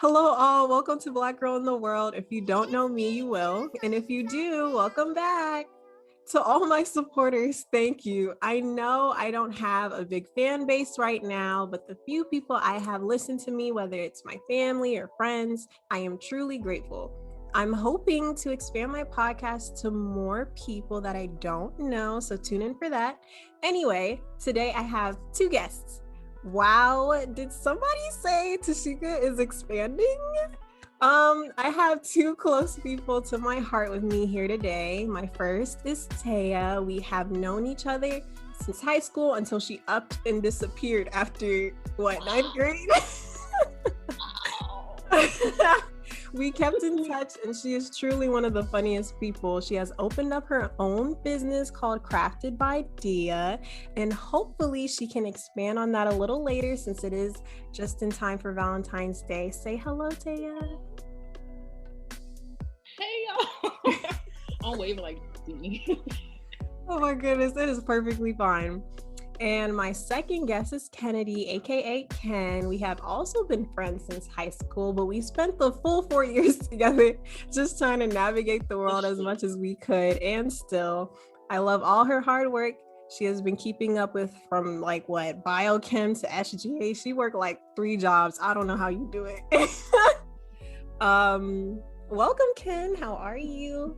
Hello, all. Welcome to Black Girl in the World. If you don't know me, you will. And if you do, welcome back. To all my supporters, thank you. I know I don't have a big fan base right now, but the few people I have listened to me, whether it's my family or friends, I am truly grateful. I'm hoping to expand my podcast to more people that I don't know, so tune in for that. Anyway, today I have two guests. Wow, did somebody say Tashika is expanding? I have two close people to my heart with me here today. My first is Taiya. We have known each other since high school until she upped and disappeared after ninth grade? We kept in touch, and she is truly one of the funniest people. She has opened up her own business called Crafted by Dia, and hopefully she can expand on that a little later since it is just in time for Valentine's Day. Say hello, Taiya. Hey, y'all. I'm waving like Oh my goodness, it is perfectly fine. And my second guest is Kennedy, aka Ken. We have also been friends since high school, but we spent the full 4 years together just trying to navigate the world as much as we could. And still, I love all her hard work. She has been keeping up with from biochem to SGA. She worked like 3 jobs. I don't know how you do it. Welcome, Ken. How are you?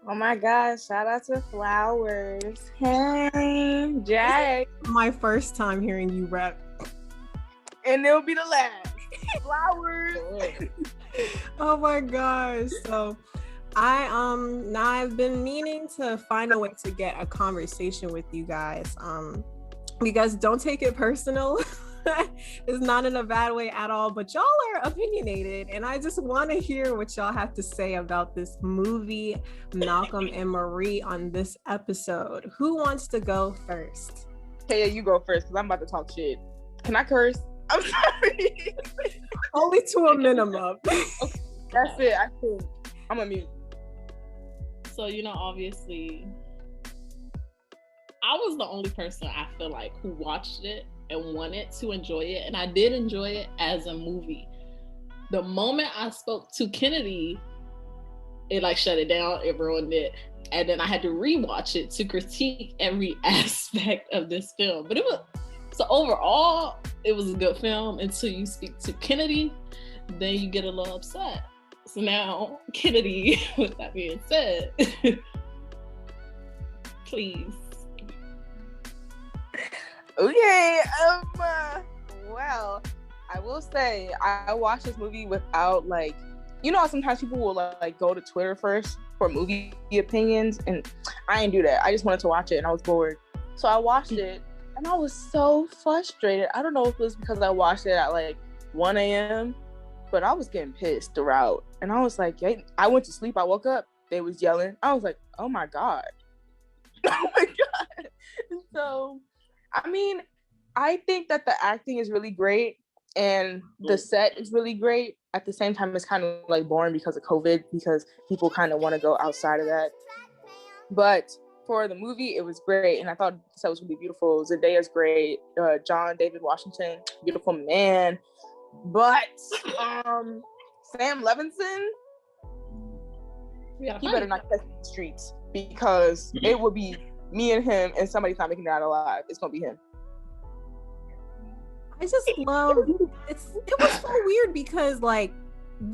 Oh my gosh, shout out to Flowers. Hey, Jay. My first time hearing you rap. And it'll be the last. Flowers. Oh my gosh. So I've been meaning to find a way to get a conversation with you guys. You guys don't take it personal. It's not in a bad way at all, but y'all are opinionated, and I just want to hear what y'all have to say about this movie, Malcolm and Marie, on this episode. Who wants to go first? Taya, you go first, because I'm about to talk shit. Can I curse? I'm sorry. Only to a minimum. Okay, that's it. I think I'm a mute. So, obviously, I was the only person I feel like who watched it and wanted to enjoy it, and I did enjoy it as a movie. The moment I spoke to Kennedy, it shut it down, it ruined it, and then I had to rewatch it to critique every aspect of this film. But overall, it was a good film until you speak to Kennedy, then you get a little upset. So now, Kennedy, with that being said, please. Okay, well, I will say I watched this movie without how sometimes people will go to Twitter first for movie opinions, and I didn't do that. I just wanted to watch it and I was bored. So I watched it and I was so frustrated. I don't know if it was because I watched it at 1 a.m., but I was getting pissed throughout. And I was like, yeah, I went to sleep, I woke up, they was yelling. I was like, oh my God. Oh my God. So I think that the acting is really great and the set is really great. At the same time, it's kind of boring because of COVID, because people kind of want to go outside of that. But for the movie, it was great. And I thought the set was really beautiful. Zendaya's great. John David Washington, beautiful man. But Sam Levinson, he better not catch the streets, because it would be me and him, and somebody's not making it out alive. It's gonna be him. I just love it. Was so weird because the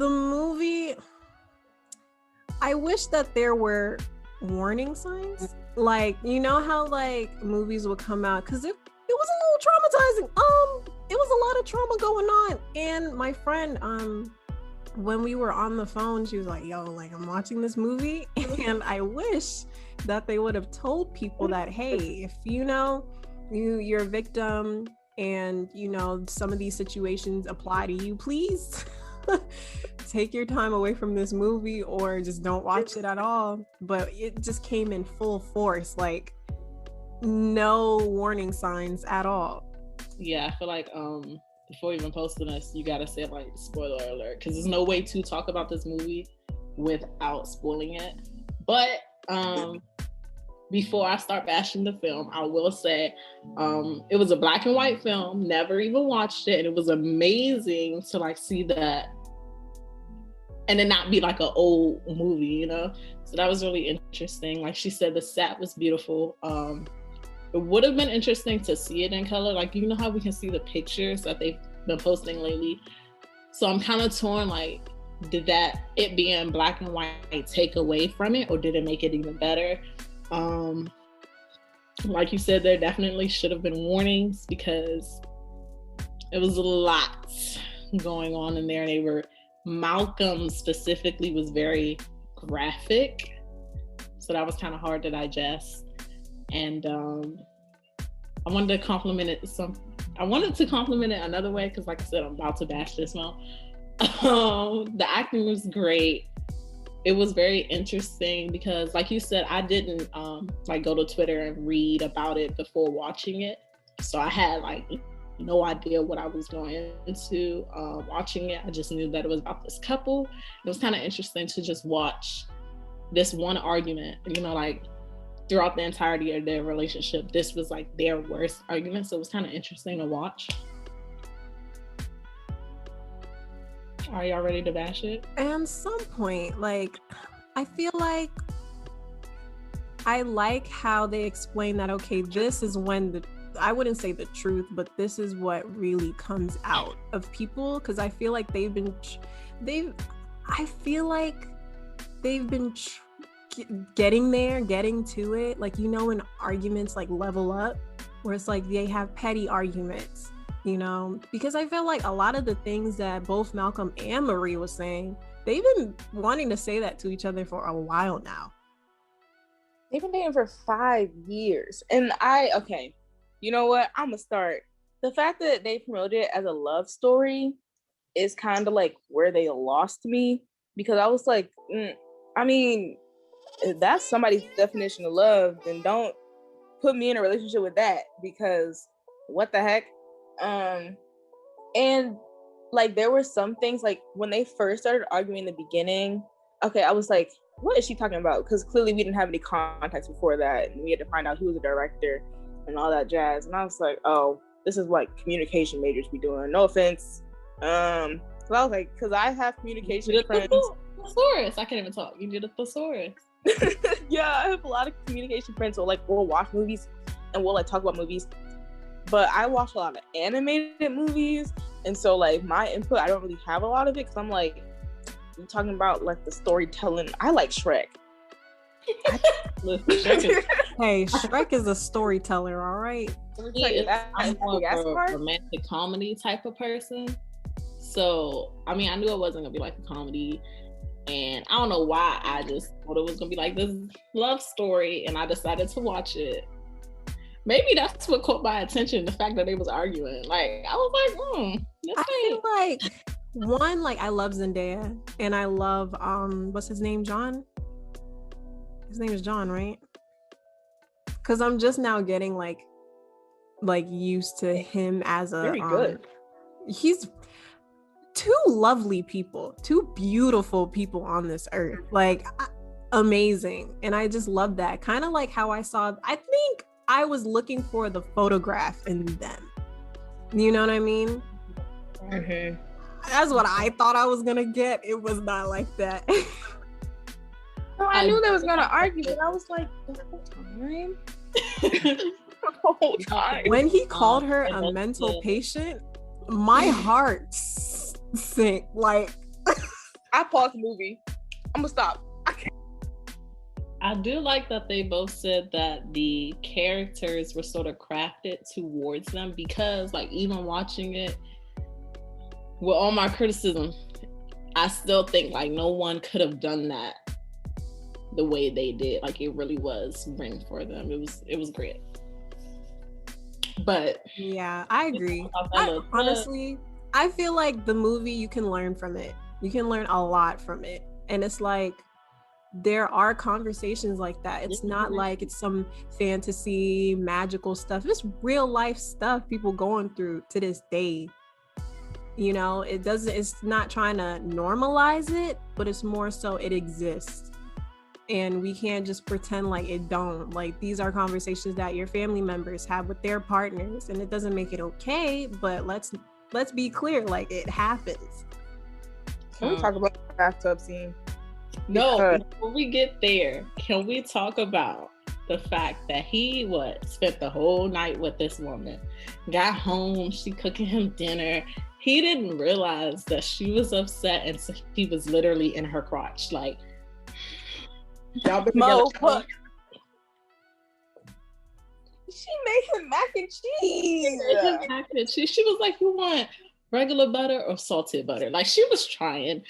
movie, I wish that there were warning signs. How movies would come out, because it was a little traumatizing. It was a lot of trauma going on. And my friend, when we were on the phone, she was like, yo, I'm watching this movie, and I wish that they would have told people that, hey, if you're a victim and some of these situations apply to you, please take your time away from this movie or just don't watch it at all. But it just came in full force, no warning signs at all. Yeah, I feel like before even posting this, you gotta say spoiler alert, because there's no way to talk about this movie without spoiling it. But before I start bashing the film, I will say it was a black and white film. Never even watched it, and it was amazing to like see that, and then not be like an old movie, you know. So that was really interesting. Like she said, the set was beautiful. It would have been interesting to see it in color. Like, you know how we can see the pictures that they've been posting lately. So I'm kind of torn. Like, did that it being black and white take away from it, or did it make it even better? Like you said, there definitely should have been warnings because it was a lot going on in there. They were, Malcolm specifically was very graphic, so that was kind of hard to digest. And I wanted to compliment it another way because, like I said, I'm about to bash this film. The acting was great. It was very interesting because, like you said, I didn't like go to Twitter and read about it before watching it, so I had like no idea what I was going into watching it. I just knew that it was about this couple. It was kind of interesting to just watch this one argument, you know, like throughout the entirety of their relationship, this was like their worst argument. So it was kind of interesting to watch. Are y'all ready to bash it? At some point, like, I feel like I like how they explain that, okay, this is when I wouldn't say the truth, but this is what really comes out of people. Because I feel like they've been getting to it. Like, you know, when arguments like level up, where it's like they have petty arguments, you know, because I feel like a lot of the things that both Malcolm and Marie was saying, they've been wanting to say that to each other for a while now. They've been dating for 5 years. And okay, you know what? I'm gonna start. The fact that they promoted it as a love story is kind of like where they lost me, because I was like, I mean, if that's somebody's definition of love, then don't put me in a relationship with that, because what the heck? And like there were some things, like when they first started arguing in the beginning, okay, I was like, what is she talking about? Because clearly we didn't have any context before that, and we had to find out who was the director and all that jazz. And I was like, oh, this is what communication majors be doing. No offense. So I was like, because I have communication friends. Thesaurus. I can't even talk. You did a thesaurus. Yeah, I have a lot of communication friends. So like we'll watch movies and we'll like talk about movies. But I watch a lot of animated movies, and so like my input, I don't really have a lot of it, because I'm like, you're talking about like the storytelling. I like Shrek. Hey, Shrek is a storyteller, all right? I'm more of a romantic comedy type of person. So, I mean, I knew it wasn't gonna be like a comedy, and I don't know why I just thought it was gonna be like this love story, and I decided to watch it. Maybe that's what caught my attention, the fact that they was arguing. Like, I was like, I feel like, one, like, I love Zendaya, and I love, what's his name, John? His name is John, right? Because I'm just now getting, like used to him as a... Very good. He's two lovely people, two beautiful people on this earth. Like, amazing. And I just love that. Kind of like how I think I was looking for the photograph in them. You know what I mean? Mm-hmm. That's what I thought I was gonna get. It was not like that. No, I knew they was gonna argue, but I was like, the whole time. When he called her a mental patient, my heart sank. Like, I paused the movie. I'm gonna stop. I do like that they both said that the characters were sort of crafted towards them, because like even watching it, with all my criticism, I still think like no one could have done that the way they did. Like, it really was written for them. It was great. But yeah, I agree. Honestly, I feel like the movie, you can learn from it. You can learn a lot from it. And it's like, there are conversations like that. It's not like it's some fantasy, magical stuff. It's real life stuff people going through to this day. You know, it's not trying to normalize it, but it's more so it exists. and we can't just pretend like it don't. Like, these are conversations that your family members have with their partners, and it doesn't make it okay, but let's be clear, like, it happens. Can we talk about the bathtub scene? No, before we get there, can we talk about the fact that he spent the whole night with this woman, got home, she cooking him dinner. He didn't realize that she was upset, and so he was literally in her crotch. Like, y'all been together. She made him mac and cheese. She was like, "You want regular butter or salted butter?" Like, she was trying.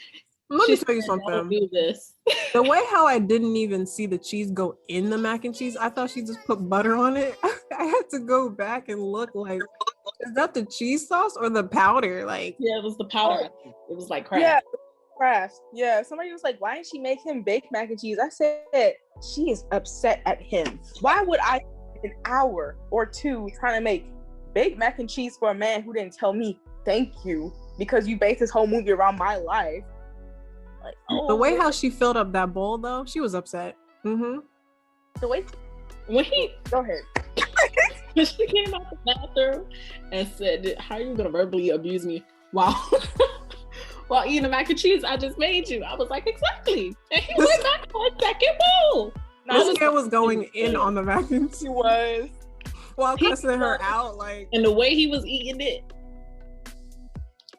Let me tell you something. Do this. The way how I didn't even see the cheese go in the mac and cheese, I thought she just put butter on it. I had to go back and look, like, is that the cheese sauce or the powder? Like, yeah, it was the powder. It was like craft. Yeah, craft. Yeah, somebody was like, "Why didn't she make him bake mac and cheese?" I said, she is upset at him. Why would I spend an hour or two trying to make baked mac and cheese for a man who didn't tell me thank you because you based this whole movie around my life? Like, the way how she filled up that bowl, though, she was upset. The way when he go ahead. When she came out the bathroom and said, "How are you gonna verbally abuse me while eating the mac and cheese I just made you?" I was like, exactly. And he went back for a second bowl. This man was going in on the mac and cheese. He was. While cussing her out, like, and the way he was eating it.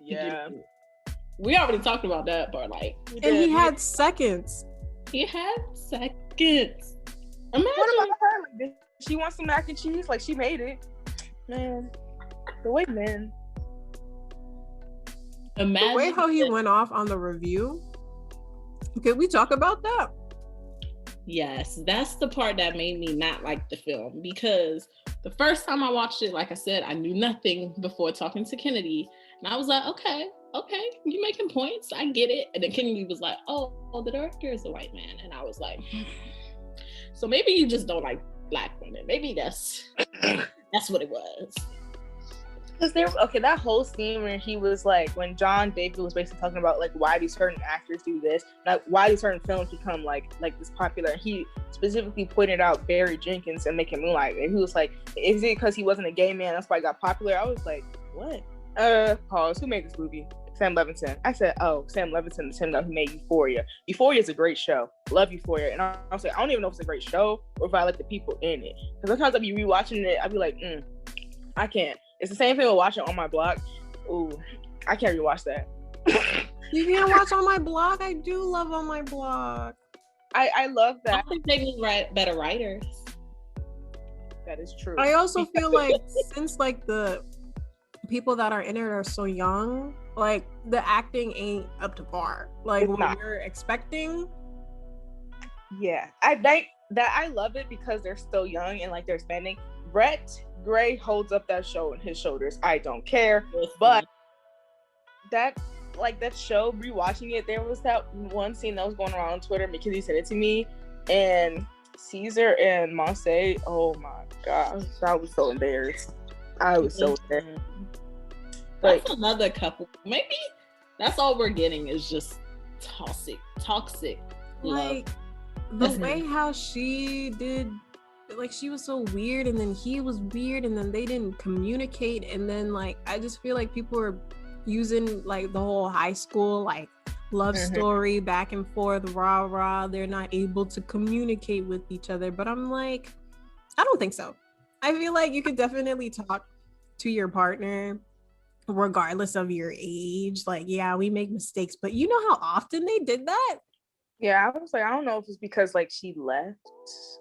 Yeah. We already talked about that, but like, and he had seconds. He had seconds. Imagine. What about her? Like, did she want some mac and cheese? Like, she made it. Man, the way men. Imagine the way how he went off on the review. Could we talk about that? Yes, that's the part that made me not like the film, because the first time I watched it, like I said, I knew nothing before talking to Kennedy, and I was like, okay, you making points, I get it. And then Kennedy was like, oh, the director is a white man, and I was like, so maybe you just don't like Black women. Maybe that's what it was. Because that whole scene where he was like, when John David was basically talking about like why do certain actors do this, like why do certain films become like this popular, and he specifically pointed out Barry Jenkins and Making Moonlight, and he was like, is it because he wasn't a gay man that's why he got popular? I was like, what? Pause. Who made this movie? Sam Levinson. I said, oh, Sam Levinson, the same guy who made Euphoria. Euphoria is a great show. Love Euphoria. And I was like, I don't even know if it's a great show or if I like the people in it. Because sometimes I'll be rewatching it, I'll be like, I can't. It's the same thing with watching On My Block. Ooh, I can't rewatch that. You can't watch On My Block? I do love On My Block. I love that. I think they need better writers. That is true. I also feel like since like the people that are in it are so young, like the acting ain't up to par. Like what you're expecting. Yeah, I think that I love it because they're still young and like they're spending. Brett Gray holds up that show on his shoulders. I don't care, but that show, rewatching it, there was that one scene that was going around on Twitter. Mackenzie sent it to me, and Caesar and Monse. Oh my gosh, I was so embarrassed. I was so embarrassed. That's another couple. Maybe that's all we're getting is just toxic like love. The way how she did, like she was so weird, and then he was weird, and then they didn't communicate, and then like I just feel like people are using like the whole high school like love story back and forth, rah. They're not able to communicate with each other, but I'm like, I don't think so. I feel like you could definitely talk to your partner regardless of your age. Like, yeah, we make mistakes, but you know how often they did that? Yeah, I was like, I don't know if it's because like she left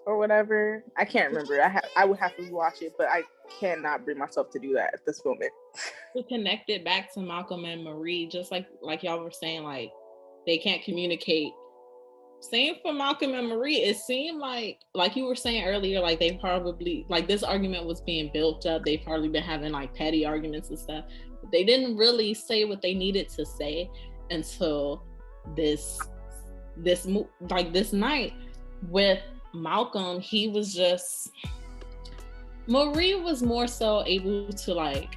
or whatever. I can't remember. I would have to watch it, but I cannot bring myself to do that at this moment. To connect it back to Malcolm and Marie, just like y'all were saying, like they can't communicate. Same for Malcolm and Marie. It seemed like you were saying earlier, like they probably, like this argument was being built up. They've probably been having like petty arguments and stuff. But they didn't really say what they needed to say until this night with Malcolm. He was just, Marie was more so able to like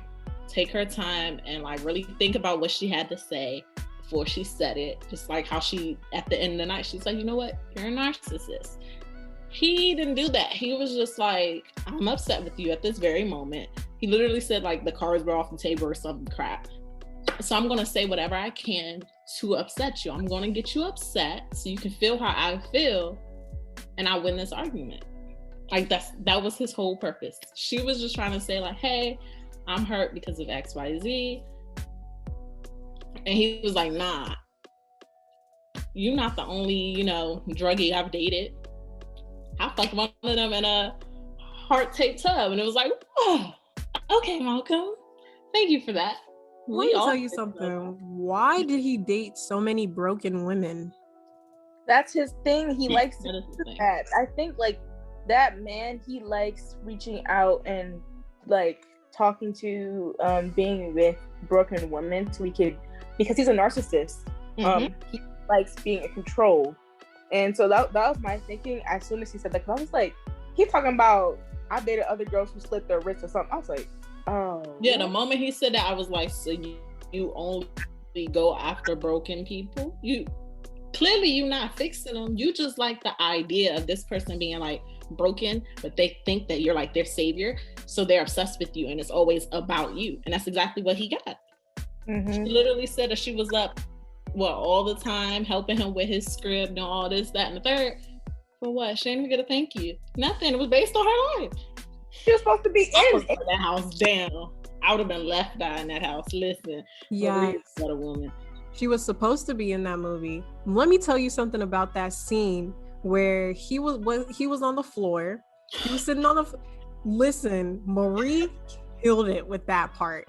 take her time and like really think about what she had to say before she said it. Just like how she, at the end of the night, she's like, you know what? You're a narcissist. He didn't do that. He was just like, I'm upset with you at this very moment. He literally said like the cards were off the table or some crap. So I'm going to say whatever I can to upset you. I'm going to get you upset so you can feel how I feel and I win this argument. Like that was his whole purpose. She was just trying to say like, hey, I'm hurt because of X, Y, Z. And he was like, nah, you're not the only, you know, druggie I've dated. I fucked one of them in a heart-shaped tub. And it was like, oh, okay, Malcolm. Thank you for that. Let me tell you something. Why did he date so many broken women? That's his thing. He likes to do that. I think like that man, he likes reaching out and like talking to being with broken women so he could, because he's a narcissist. He likes being in control. And so that was my thinking as soon as he said that, because I was like, he's talking about I dated other girls who slit their wrists or something. I was like, oh. Yeah, the moment he said that, I was like, so you only go after broken people? You clearly you're not fixing them. You just like the idea of this person being like broken, but they think that you're like their savior, so they're obsessed with you and it's always about you. And that's exactly what he got. She literally said that she was up all the time helping him with his script and all this, that, and the third. For what? She didn't even get a thank you. Nothing. It was based on her life. She was supposed to be in that house down. I would have been left by in that house. Listen. Yes. What a woman. She was supposed to be in that movie. Let me tell you something about that scene where he was on the floor. He was sitting on the listen, Marie killed it with that part.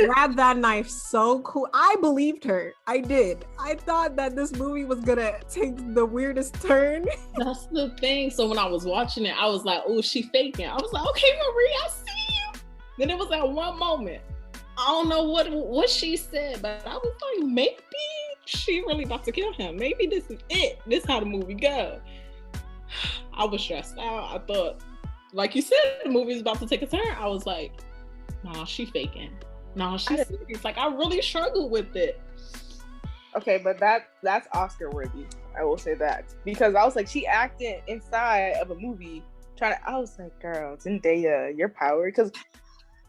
Grabbed that knife so cool. I believed her. I did. I thought that this movie was gonna take the weirdest turn. That's the thing. So when I was watching it, I was like, oh, she faking. I was like, okay, Marie, I see you. Then it was that one moment. I don't know what she said, but I was like, maybe she really about to kill him. Maybe this is it. This is how the movie go. I was stressed out. I thought, like you said, the movie is about to take a turn. I was like, nah, she faking. Nah, she's serious. Like, I really struggled with it. Okay, but that's Oscar worthy. I will say that, because I was like, she acted inside of a movie I was like, girl, Zendaya, your power, because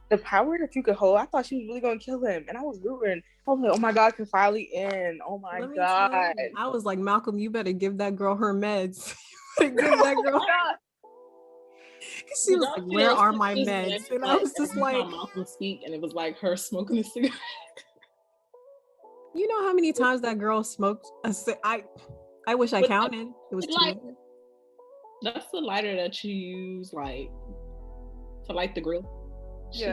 the power that you could hold, I thought she was really gonna kill him, and I was rooting. I was like, oh my god, can finally end. Oh my god. I was like, Malcolm, you better give that girl her meds. Give that girl. She was like, where are my meds? And I was just like, Malcolm speak, and it was like her smoking a cigarette. You know how many times that girl smoked a cigarette? I wish I counted. It was like, that's the lighter that you use like to light the grill. She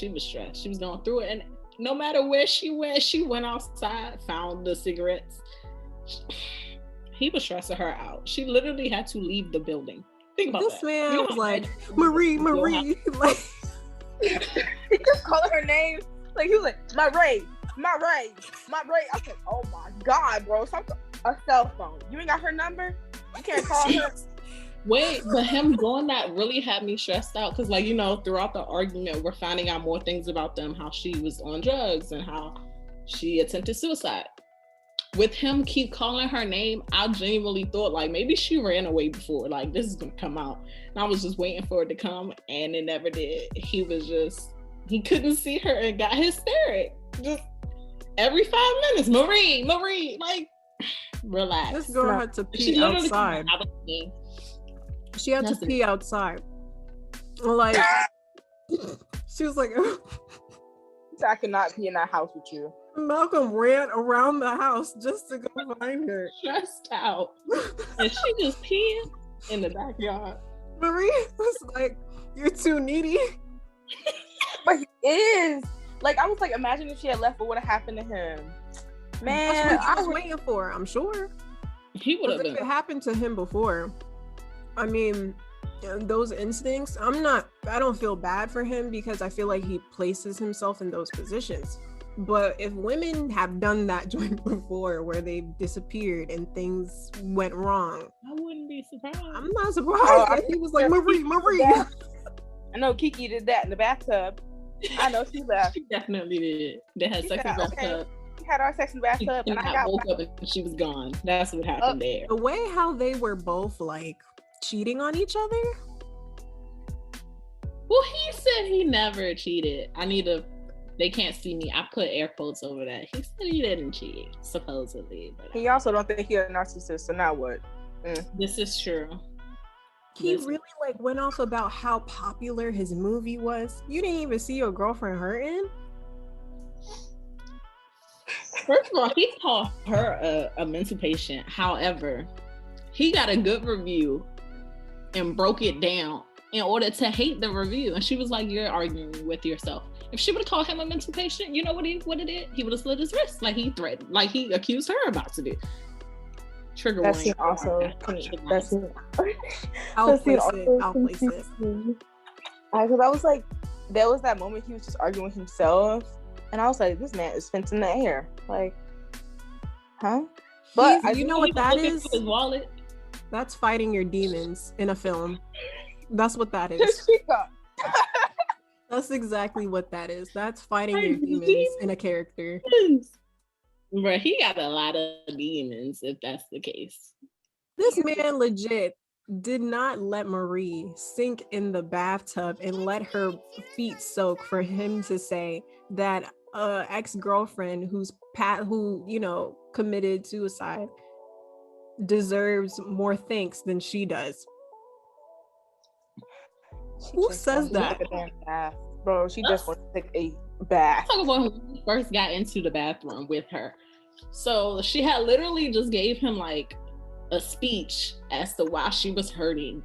was stressed. She was going through it, and no matter where she went outside, found the cigarettes. He was stressing her out. She literally had to leave the building. Think about this that. Man was like, Marie. Like, he just called her name. Like, he was like, my Ray. I was like, oh my god, bro. A cell phone. You ain't got her number? You can't call her. Wait, but him doing that really had me stressed out, because, like, you know, throughout the argument, we're finding out more things about them, how she was on drugs and how she attempted suicide. With him keep calling her name, I genuinely thought, like, maybe she ran away before. Like, this is gonna come out. And I was just waiting for it to come, and it never did. He couldn't see her and got hysteric. Just every 5 minutes, Marie, like, relax. This girl had to pee outside. She had to pee outside. Like, she was like, I cannot be in that house with you. Malcolm ran around the house just to go find her. Stressed out. And she just peed in the backyard. Marie was like, you're too needy. But he is. Like, I was like, imagine if she had left, what would have happened to him? Man, that's what I was waiting for, I'm sure. He would have been. If it happened to him before, I mean, those instincts, I don't feel bad for him, because I feel like he places himself in those positions. But if women have done that joint before, where they've disappeared and things went wrong, I wouldn't be surprised. I'm not surprised. He was like, Marie. I know Kiki did that in the bathtub. I know she left. She definitely did. They had sex in the bathtub. had our sex in the bathtub, and I woke up and she was gone. That's what happened there. The way how they were both like cheating on each other. Well, he said he never cheated. They can't see me. I put air quotes over that. He said he didn't cheat, supposedly. But he also don't think he's a narcissist, so now what? This is true. He really like went off about how popular his movie was. You didn't even see your girlfriend hurting. First of all, he called her a mental patient. However, he got a good review and broke it down in order to hate the review. And she was like, "You're arguing with yourself." If she would have called him a mental patient, you know what he did? He would have slit his wrist like he threatened, like he accused her about to do. Trigger That's warning. also. That's I'll place it. Because I was like, there was that moment he was just arguing with himself, and I was like, this man is fencing the air, like, huh? But you know what that is? His wallet. That's fighting your demons in a film. That's what that is. That's exactly what that is. That's fighting your demons in a character. Bro, he got a lot of demons if that's the case. This man legit did not let Marie sink in the bathtub and let her feet soak for him to say that ex-girlfriend who committed suicide deserves more thanks than she does. Who says that? Bro, she just wants to take a bath. Talk about when we first got into the bathroom with her. So she had literally just gave him like a speech as to why she was hurting.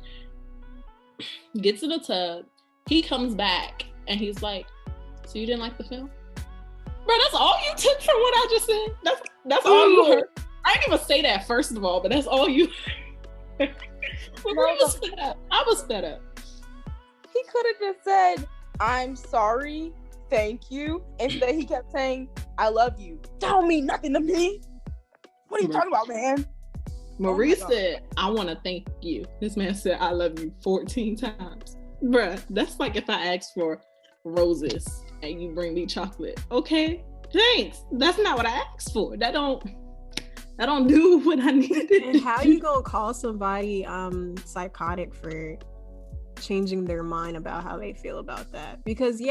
Gets in the tub. He comes back and he's like, "So you didn't like the film?" Bro, that's all you took from what I just said? That's all you heard? I didn't even say that, first of all, but that's all you heard. I was fed up. He could have just said, "I'm sorry, thank you." Instead, he kept saying, "I love you." Don't mean nothing to me. What are you talking about, man? Marie said, "I want to thank you." This man said, "I love you" 14 times. Bruh, that's like if I ask for roses and you bring me chocolate. Okay, thanks. That's not what I asked for. That don't do what I needed. And how you gonna call somebody psychotic for changing their mind about how they feel about that? Because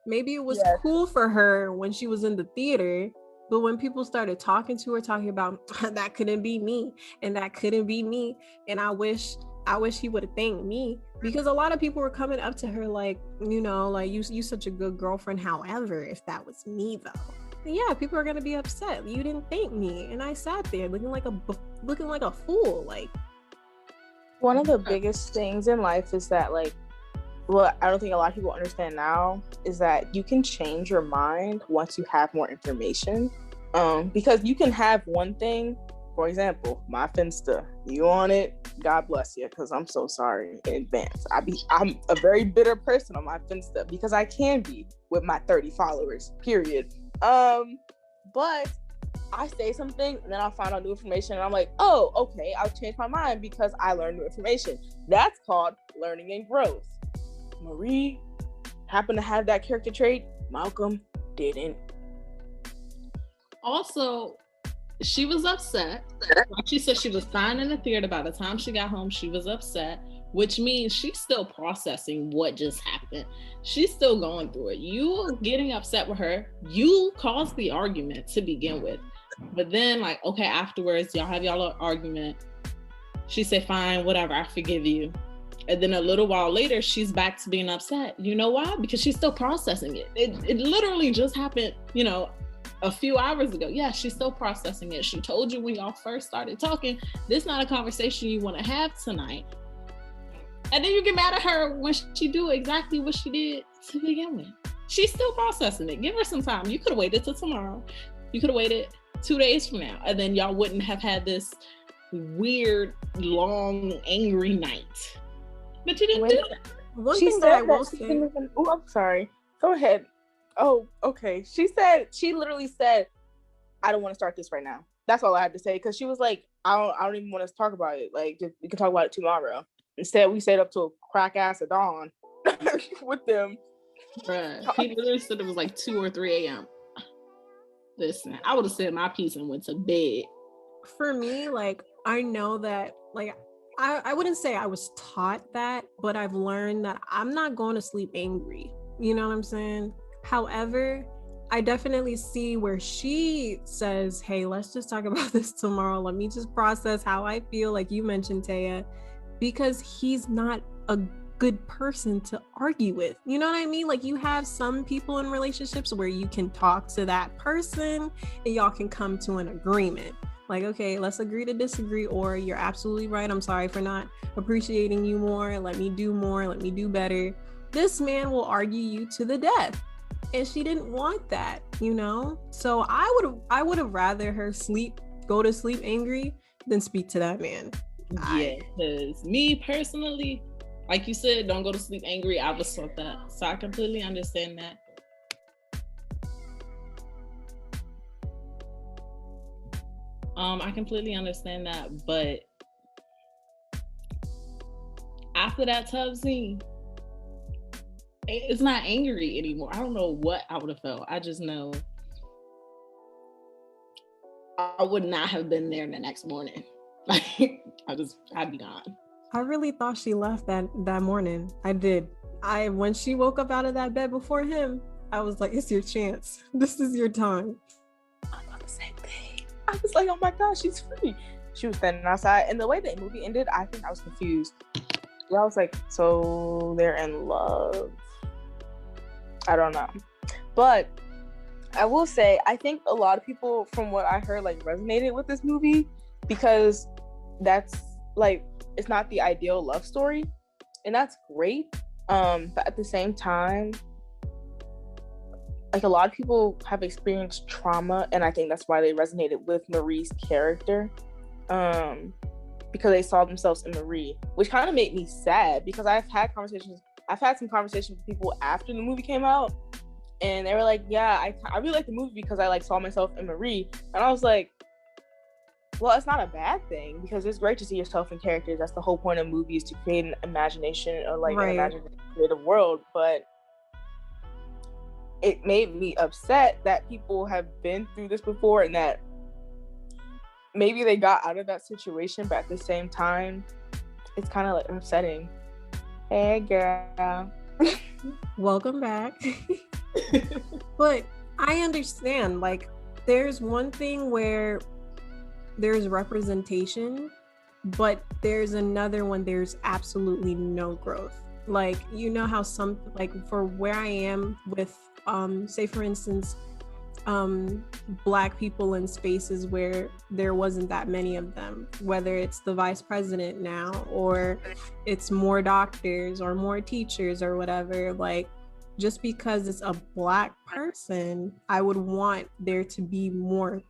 maybe it was cool for her when she was in the theater, but when people started talking to her, talking about that couldn't be me and that couldn't be me, and I wish he would have thanked me, because a lot of people were coming up to her like, like you such a good girlfriend. However, if that was me though, people are gonna be upset. You didn't thank me, and I sat there looking like a fool. Like, one of the biggest things in life is that, like, what I don't think a lot of people understand now is that you can change your mind once you have more information. Because you can have one thing, for example, my Finsta, you on it, God bless you, because I'm so sorry in advance. I'm a very bitter person on my Finsta because I can be with my 30 followers, period. But I say something and then I'll find out new information and I'm like, oh, okay, I'll change my mind because I learned new information. That's called learning and growth. Marie happened to have that character trait. Malcolm didn't. Also, she was upset. She said she was fine in the theater. By the time she got home, she was upset, which means she's still processing what just happened. She's still going through it. You getting upset with her, you caused the argument to begin with. But then, like, okay, afterwards, y'all have y'all argument. She said, fine, whatever, I forgive you. And then a little while later, she's back to being upset. You know why? Because she's still processing it. It literally just happened, a few hours ago. Yeah, she's still processing it. She told you when y'all first started talking, this is not a conversation you want to have tonight. And then you get mad at her when she do exactly what she did to begin with. She's still processing it. Give her some time. You could have waited till tomorrow. You could have waited 2 days from now. And then y'all wouldn't have had this weird, long, angry night. But you didn't do that. One thing that I will say. Oh, I'm sorry. Go ahead. Oh, okay. She literally said, I don't want to start this right now. That's all I had to say. Because she was like, I don't even want to talk about it. Like, we can talk about it tomorrow. Instead, we stayed up till crack ass of dawn with them. Bruh, he literally said it was like 2 or 3 a.m. Listen, I would have said my piece and went to bed. For me, like, I know that, like, I wouldn't say I was taught that, but I've learned that I'm not going to sleep angry. You know what I'm saying? However, I definitely see where she says, hey, let's just talk about this tomorrow. Let me just process how I feel, like you mentioned, Taya, because he's not a good person to argue with. You know what I mean? Like, you have some people in relationships where you can talk to that person and y'all can come to an agreement. Like, okay, let's agree to disagree, or you're absolutely right. I'm sorry for not appreciating you more. Let me do more. Let me do better. This man will argue you to the death. And she didn't want that, you know? So I would have rather her go to sleep angry than speak to that man. Yeah, because me personally, like you said, don't go to sleep angry. I was taught that. So I completely understand that. I completely understand that, but after that tub scene, it's not angry anymore. I don't know what I would have felt. I just know I would not have been there the next morning. Like, I'd be gone. I really thought she left that morning. I did. When she woke up out of that bed before him, I was like, it's your chance. This is your time. I thought the same thing. I was like, oh my gosh, she's free. She was standing outside, and the way the movie ended, I think I was confused. I was like, so they're in love? I don't know. But I will say, I think a lot of people, from what I heard, like, resonated with this movie because that's, like, it's not the ideal love story, and that's great. But at the same time, like, a lot of people have experienced trauma, and I think that's why they resonated with Marie's character, because they saw themselves in Marie, which kind of made me sad because I've had some conversations with people after the movie came out, and they were like, yeah, I really like the movie because I, like, saw myself in Marie. And I was like, well, it's not a bad thing because it's great to see yourself in characters. That's the whole point of movies, to create an imagination, or like, right, an imaginative creative world. But it made me upset that people have been through this before and that maybe they got out of that situation, but at the same time, it's kind of, like, upsetting. Hey, girl. Welcome back. But I understand, like, there's one thing where there's representation, but there's another one, there's absolutely no growth. Like, you know how some, like, for where I am with, say for instance, Black people in spaces where there wasn't that many of them, whether it's the vice president now, or it's more doctors or more teachers or whatever, like, just because it's a Black person, I would want there to be more,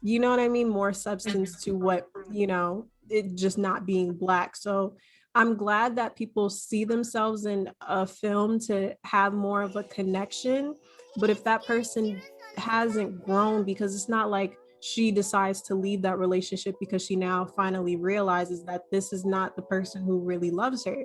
you know what I mean? More substance to what, you know, it just not being Black. So I'm glad that people see themselves in a film to have more of a connection. But if that person hasn't grown, because it's not like she decides to leave that relationship because she now finally realizes that this is not the person who really loves her.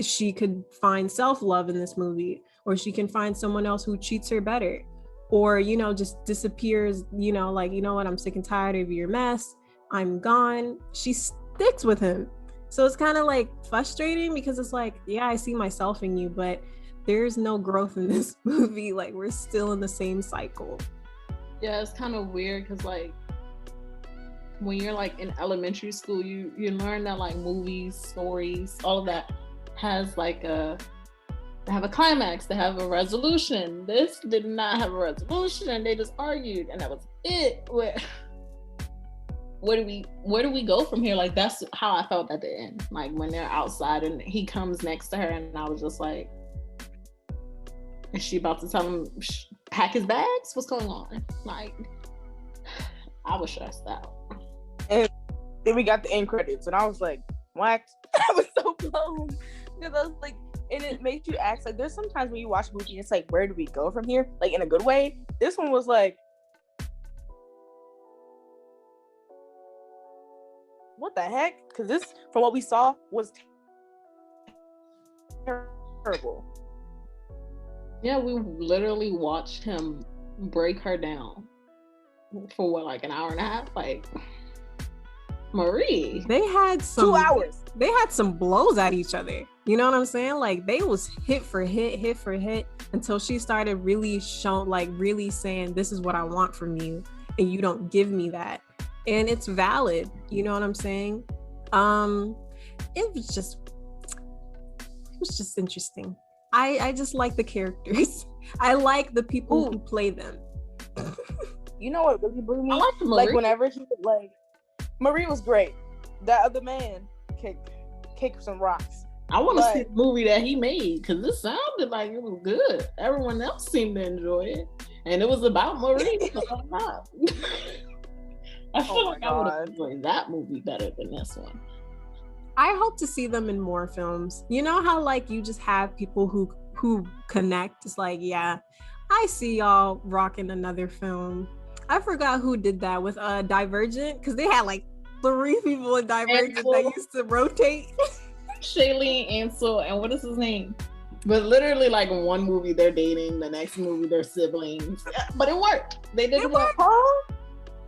She could find self-love in this movie, or she can find someone else who treats her better, or, you know, just disappears, you know, like, you know what, I'm sick and tired of your mess, I'm gone. She sticks with him. So it's kind of like frustrating because it's like, yeah, I see myself in you, but there's no growth in this movie. Like, we're still in the same cycle. Yeah, it's kind of weird because, like, when you're, like, in elementary school, you learn that, like, movies, stories, all of that has, like, they have a climax, they have a resolution. This did not have a resolution, and they just argued, and that was it. Where do we go from here? Like, that's how I felt at the end. Like, when they're outside and he comes next to her, and I was just like, is she about to tell him pack his bags? What's going on? Like, I was stressed out. And then we got the end credits, and I was like, what? I was so blown because I was like, and it makes you ask, like, there's sometimes when you watch a movie, it's like, where do we go from here? Like, in a good way. This one was like, what the heck? Because this, from what we saw, was terrible. Yeah, we literally watched him break her down. for what, like an hour and a half? Like, Marie. They had some 2 hours. They had some blows at each other. You know what I'm saying? Like they was hit for hit until she started really really saying, this is what I want from you, and you don't give me that. And it's valid. You know what I'm saying? It was just interesting. I just like the characters. I like the people who play them. You know what really blew me? I like Marie. Like whenever he like Marie was great. That other man kicked some rocks. I want to see the movie that he made because it sounded like it was good. Everyone else seemed to enjoy it, and it was about Marie. I feel like I would have enjoyed that movie better than this one. I hope to see them in more films. You know how like you just have people who connect. It's like, yeah, I see y'all rocking another film. I forgot who did that with Divergent, because they had like 3 people in Divergent that used to rotate. Shailene, Ansel, and what is his name? But literally, like in one movie they're dating, the next movie they're siblings. Yeah, but it worked. They did it well.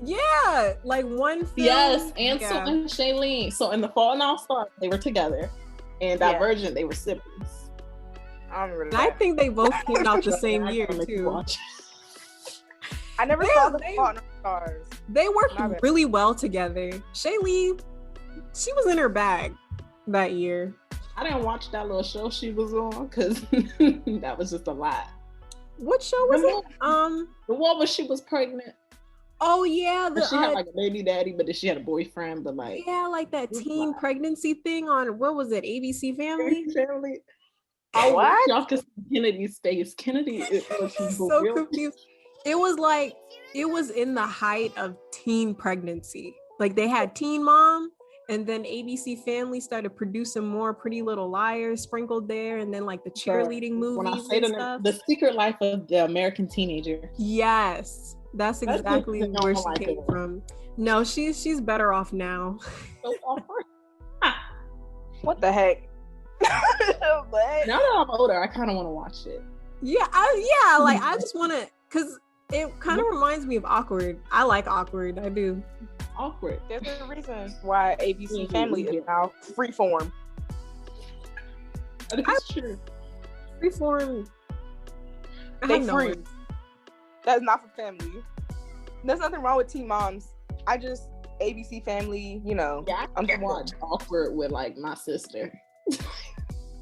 Yeah, like one film. Yes, Ansel and Shailene. So in The Fault in Our Stars, they were together, and Divergent, they were siblings. I remember that. I think they both came out the same year too. I never saw The Fault in Our Stars. They worked really well together. Shailene, she was in her bag that year. I didn't watch that little show she was on because that was just a lot. What show was it? The one where she was pregnant. Oh yeah, she had like a baby daddy, but then she had a boyfriend. But like, yeah, like that teen pregnancy thing on what was it? ABC Family. What? Y'all could see Kennedy's face. Kennedy is so confused. It was in the height of teen pregnancy. Like they had Teen Mom, and then ABC Family started producing more Pretty Little Liars sprinkled there, and then like the cheerleading movies when I say and stuff. The Secret Life of the American Teenager. Yes, that's exactly where she came from. No, she's better off now. What the heck? Now that I'm older, I kind of want to watch it. Yeah, I just want to, because it kind of reminds me of Awkward. I like Awkward. I do. Awkward. There's a reason why ABC Family is now Freeform. That's true. Freeform. They free. That's not for family. There's nothing wrong with Teen Moms. ABC Family, you know. Yeah, I'm gonna watch Awkward with like my sister.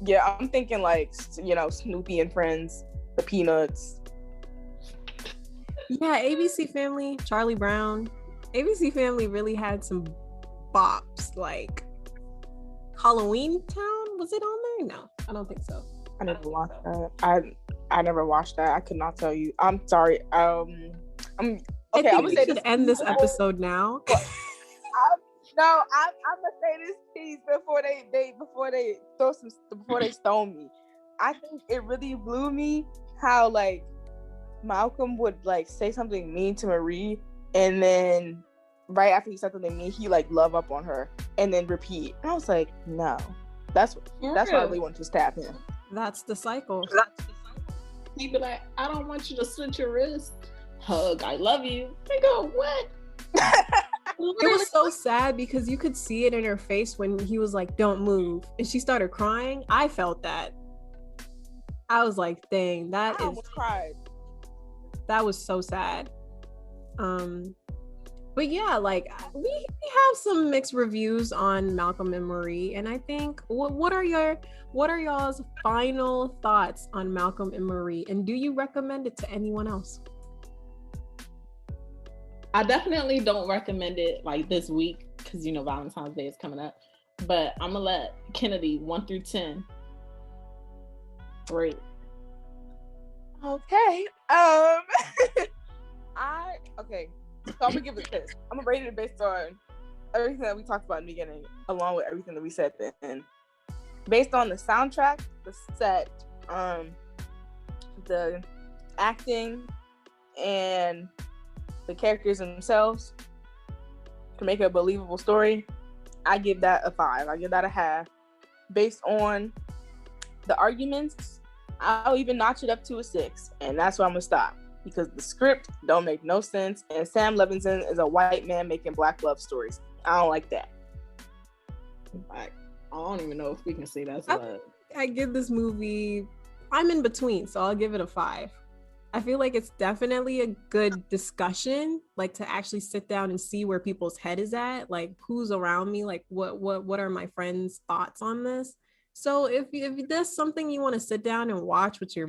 Yeah, I'm thinking like, you know, Snoopy and Friends, the Peanuts. Yeah, ABC Family, Charlie Brown. ABC Family really had some bops, like Halloween Town. Was it on there? No, I don't think so. I never watched that. I never watched that. I could not tell you. I'm sorry. I'm okay. I think we should end this episode now. I'm gonna say this piece before they stone me. I think it really blew me how like Malcolm would like say something mean to Marie, and then right after he said something mean, he like love up on her and then repeat. And I was like, no, that's why I really want to stab him. That's the cycle. He'd be like, I don't want you to slit your wrist. Hug, I love you. They go, what? It was so sad because you could see it in her face when he was like, don't move. And she started crying. I felt that. I was like, dang, that was so sad. But yeah, like we have some mixed reviews on Malcolm and Marie, and I think what are y'all's final thoughts on Malcolm and Marie, and do you recommend it to anyone else? I definitely don't recommend it like this week because you know Valentine's Day is coming up, but I'm gonna let Kennedy 1 through 10 rate. Okay. So I'm gonna give it this. I'm gonna rate it based on everything that we talked about in the beginning, along with everything that we said then. Based on the soundtrack, the set, the acting, and the characters themselves to make a believable story, I give that a 5. I give that a half. Based on the arguments, I'll even notch it up to a 6, and that's where I'm gonna stop. because the script don't make no sense, and Sam Levinson is a white man making black love stories. I don't like that. I don't even know if we can say that's love. I give this movie, I'm in between, so I'll give it a 5. I feel like it's definitely a good discussion, like to actually sit down and see where people's head is at, like who's around me, like what are my friends' thoughts on this. So if there's something you want to sit down and watch with your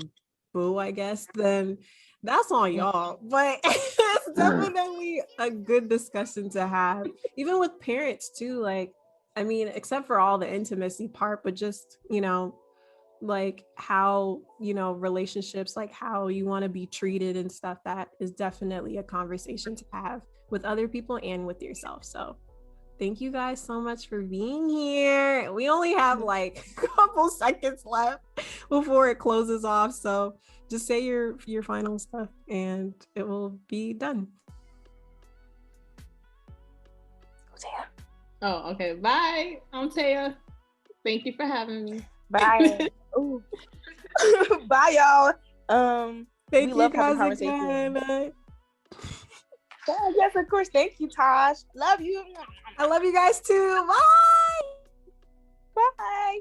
boo, I guess, then that's on y'all. But it's definitely a good discussion to have, even with parents too. Like, I mean, except for all the intimacy part, but just, like how, relationships, like how you want to be treated and stuff, that is definitely a conversation to have with other people and with yourself. So thank you guys so much for being here. We only have like a couple seconds left before it closes off. So just say your final stuff and it will be done. Taiya. Oh, okay. Bye. I'm Taiya. Thank you for having me. Bye. Ooh. Bye, y'all. Thank we you love guys having conversations. again. Yes, of course. Thank you, Tosh. Love you. I love you guys too. Bye. Bye.